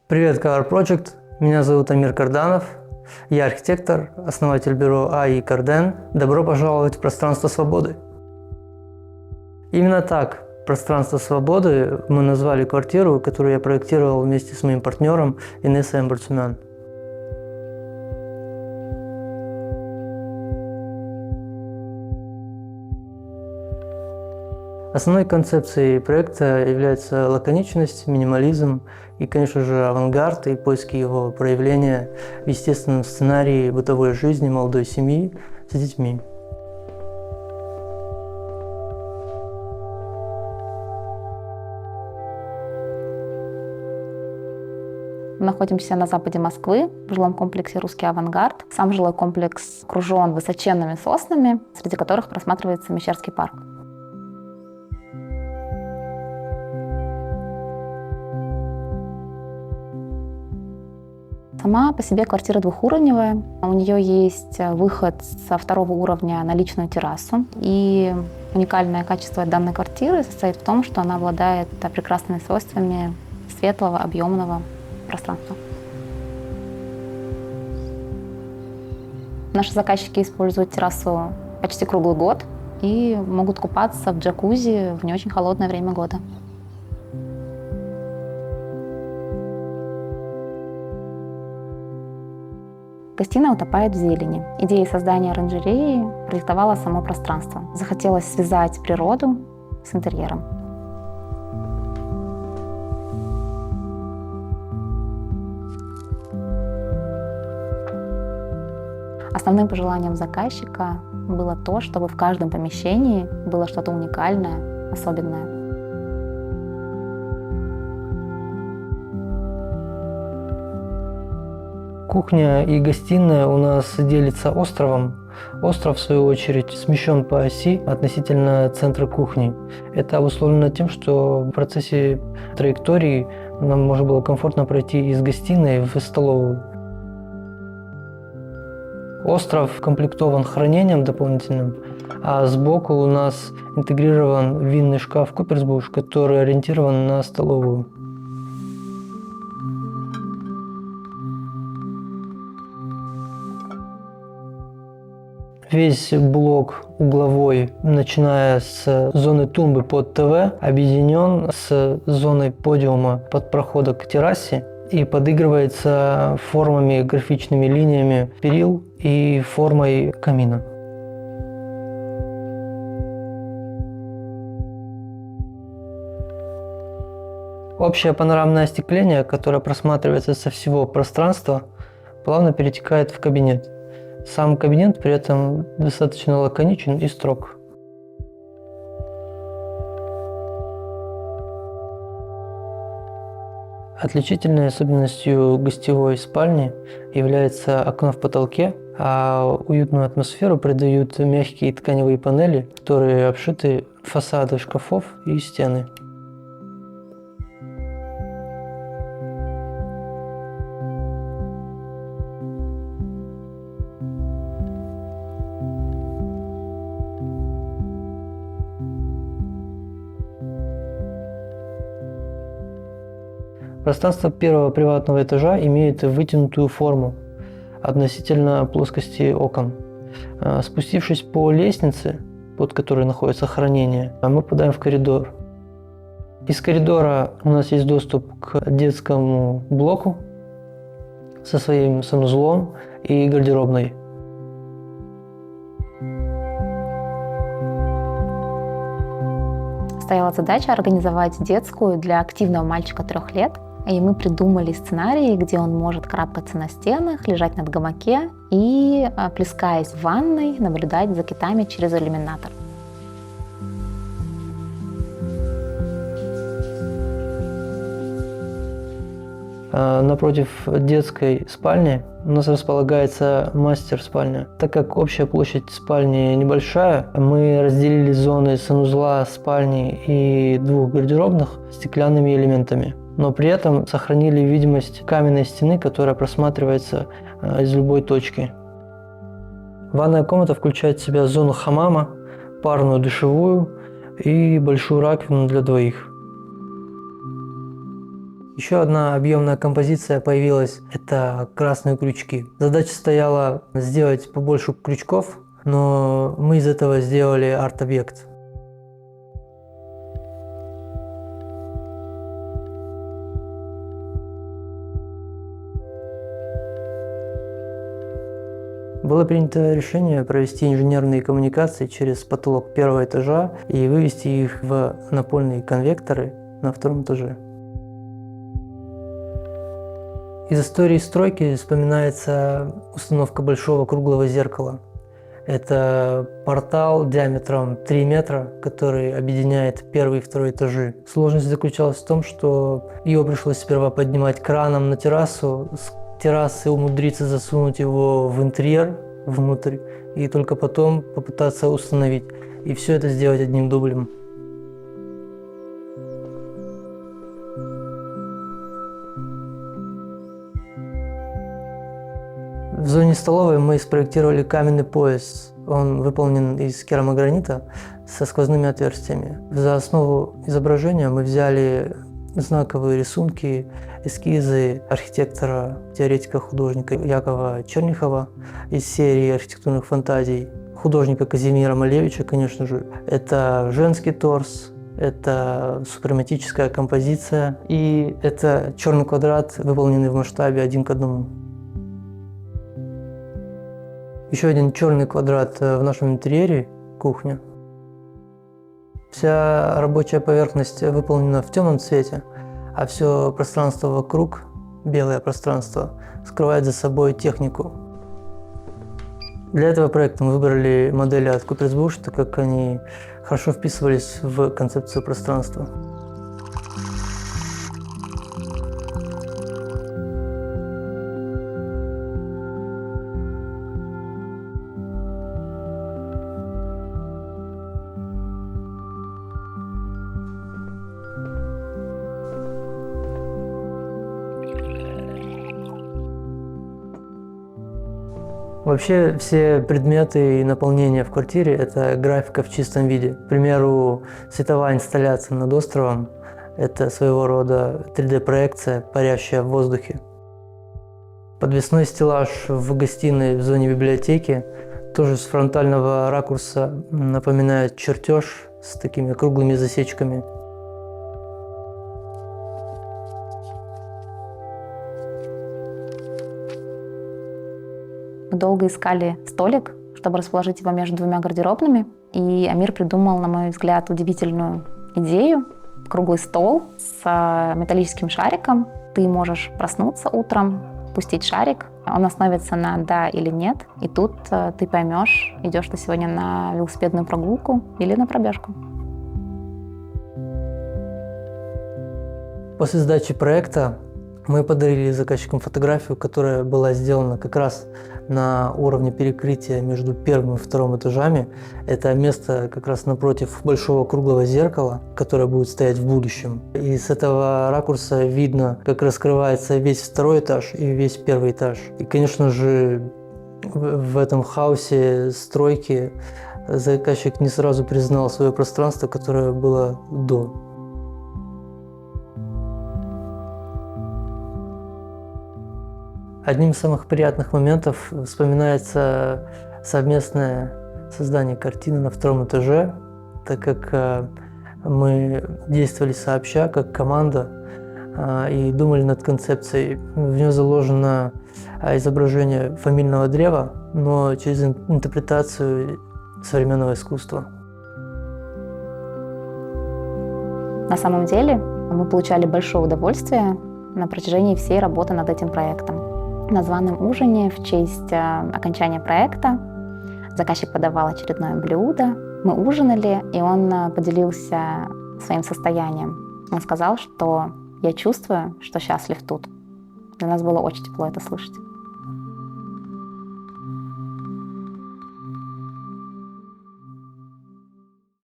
Привет, Color Project. Меня зовут Амир Карданов. Я архитектор, основатель бюро АИ Карден. Добро пожаловать в пространство свободы. Именно так, пространство свободы, мы назвали квартиру, которую я проектировал вместе с моим партнером Инессой Амбарцумян. Основной концепцией проекта является лаконичность, минимализм и, конечно же, авангард и поиски его проявления в естественном сценарии бытовой жизни молодой семьи с детьми. Мы находимся на западе Москвы, в жилом комплексе «Русский авангард». Сам жилой комплекс окружен высоченными соснами, среди которых просматривается Мещерский парк. Сама по себе квартира двухуровневая. У нее есть выход со второго уровня на личную террасу. И уникальное качество данной квартиры состоит в том, что она обладает прекрасными свойствами светлого, объемного пространства. Наши заказчики используют террасу почти круглый год и могут купаться в джакузи в не очень холодное время года. Гостиная утопает в зелени. Идея создания оранжереи продиктовала само пространство. Захотелось связать природу с интерьером. Основным пожеланием заказчика было то, чтобы в каждом помещении было что-то уникальное, особенное. Кухня и гостиная у нас делится островом. Остров, в свою очередь, смещен по оси относительно центра кухни. Это обусловлено тем, что в процессе траектории нам можно было комфортно пройти из гостиной в столовую. Остров комплектован хранением дополнительным, а сбоку у нас интегрирован винный шкаф Куперсбуш, который ориентирован на столовую. Весь блок угловой, начиная с зоны тумбы под ТВ, объединен с зоной подиума под прохода к террасе и подыгрывается формами, графичными линиями перил и формой камина. Общее панорамное остекление, которое просматривается со всего пространства, плавно перетекает в кабинет. Сам кабинет при этом достаточно лаконичен и строг. Отличительной особенностью гостевой спальни является окно в потолке, а уютную атмосферу придают мягкие тканевые панели, которые обшиты фасады шкафов и стены. Пространство первого приватного этажа имеет вытянутую форму относительно плоскости окон. Спустившись по лестнице, под которой находится хранение, мы попадаем в коридор. Из коридора у нас есть доступ к детскому блоку со своим санузлом и гардеробной. Стояла задача организовать детскую для активного мальчика 3 лет. И мы придумали сценарий, где он может карабкаться на стенах, лежать на гамаке и, плескаясь в ванной, наблюдать за китами через иллюминатор. Напротив детской спальни у нас располагается мастер-спальня. Так как общая площадь спальни небольшая, мы разделили зоны санузла, спальни и 2 гардеробных стеклянными элементами. Но при этом сохранили видимость каменной стены, которая просматривается из любой точки. Ванная комната включает в себя зону хаммама, парную душевую и большую раковину для 2. Еще одна объемная композиция появилась – это красные крючки. Задача стояла сделать побольше крючков, но мы из этого сделали арт-объект. Было принято решение провести инженерные коммуникации через потолок первого этажа и вывести их в напольные конвекторы на втором этаже. Из истории стройки вспоминается установка большого круглого зеркала. Это портал диаметром 3 метра, который объединяет первый и второй этажи. Сложность заключалась в том, что его пришлось сперва поднимать краном на террасу, с террасы умудриться засунуть его в интерьер, внутрь, и только потом попытаться установить. И все это сделать одним дублем. В зоне столовой мы спроектировали каменный пояс. Он выполнен из керамогранита со сквозными отверстиями. За основу изображения мы взяли знаковые рисунки, эскизы архитектора, теоретика, художника Якова Черняхова из серии архитектурных фантазий, художника Казимира Малевича, конечно же. Это женский торс, это супрематическая композиция и это черный квадрат, выполненный в масштабе 1:1. Еще один черный квадрат в нашем интерьере – кухня. Вся рабочая поверхность выполнена в темном цвете, а все пространство вокруг, белое пространство, скрывает за собой технику. Для этого проекта мы выбрали модели от Cooper's Bush, так как они хорошо вписывались в концепцию пространства. Вообще все предметы и наполнение в квартире – это графика в чистом виде. К примеру, световая инсталляция над островом – это своего рода 3D-проекция, парящая в воздухе. Подвесной стеллаж в гостиной в зоне библиотеки тоже с фронтального ракурса напоминает чертеж с такими круглыми засечками. Мы долго искали столик, чтобы расположить его между двумя гардеробными. И Амир придумал, на мой взгляд, удивительную идею. Круглый стол с металлическим шариком. Ты можешь проснуться утром, пустить шарик, он остановится на «да» или «нет». И тут ты поймешь, идешь ты сегодня на велосипедную прогулку или на пробежку. После сдачи проекта мы подарили заказчикам фотографию, которая была сделана как раз на уровне перекрытия между первым и вторым этажами. Это место как раз напротив большого круглого зеркала, которое будет стоять в будущем. И с этого ракурса видно, как раскрывается весь второй этаж и весь первый этаж. И, конечно же, в этом хаосе стройки заказчик не сразу признал свое пространство, которое было до. Одним из самых приятных моментов вспоминается совместное создание картины на втором этаже, так как мы действовали сообща, как команда, и думали над концепцией. В нее заложено изображение фамильного древа, но через интерпретацию современного искусства. На самом деле мы получали большое удовольствие на протяжении всей работы над этим проектом. На званом ужине в честь окончания проекта заказчик подавал очередное блюдо. Мы ужинали, и он поделился своим состоянием. Он сказал, что «я чувствую, что счастлив тут». Для нас было очень тепло это слышать.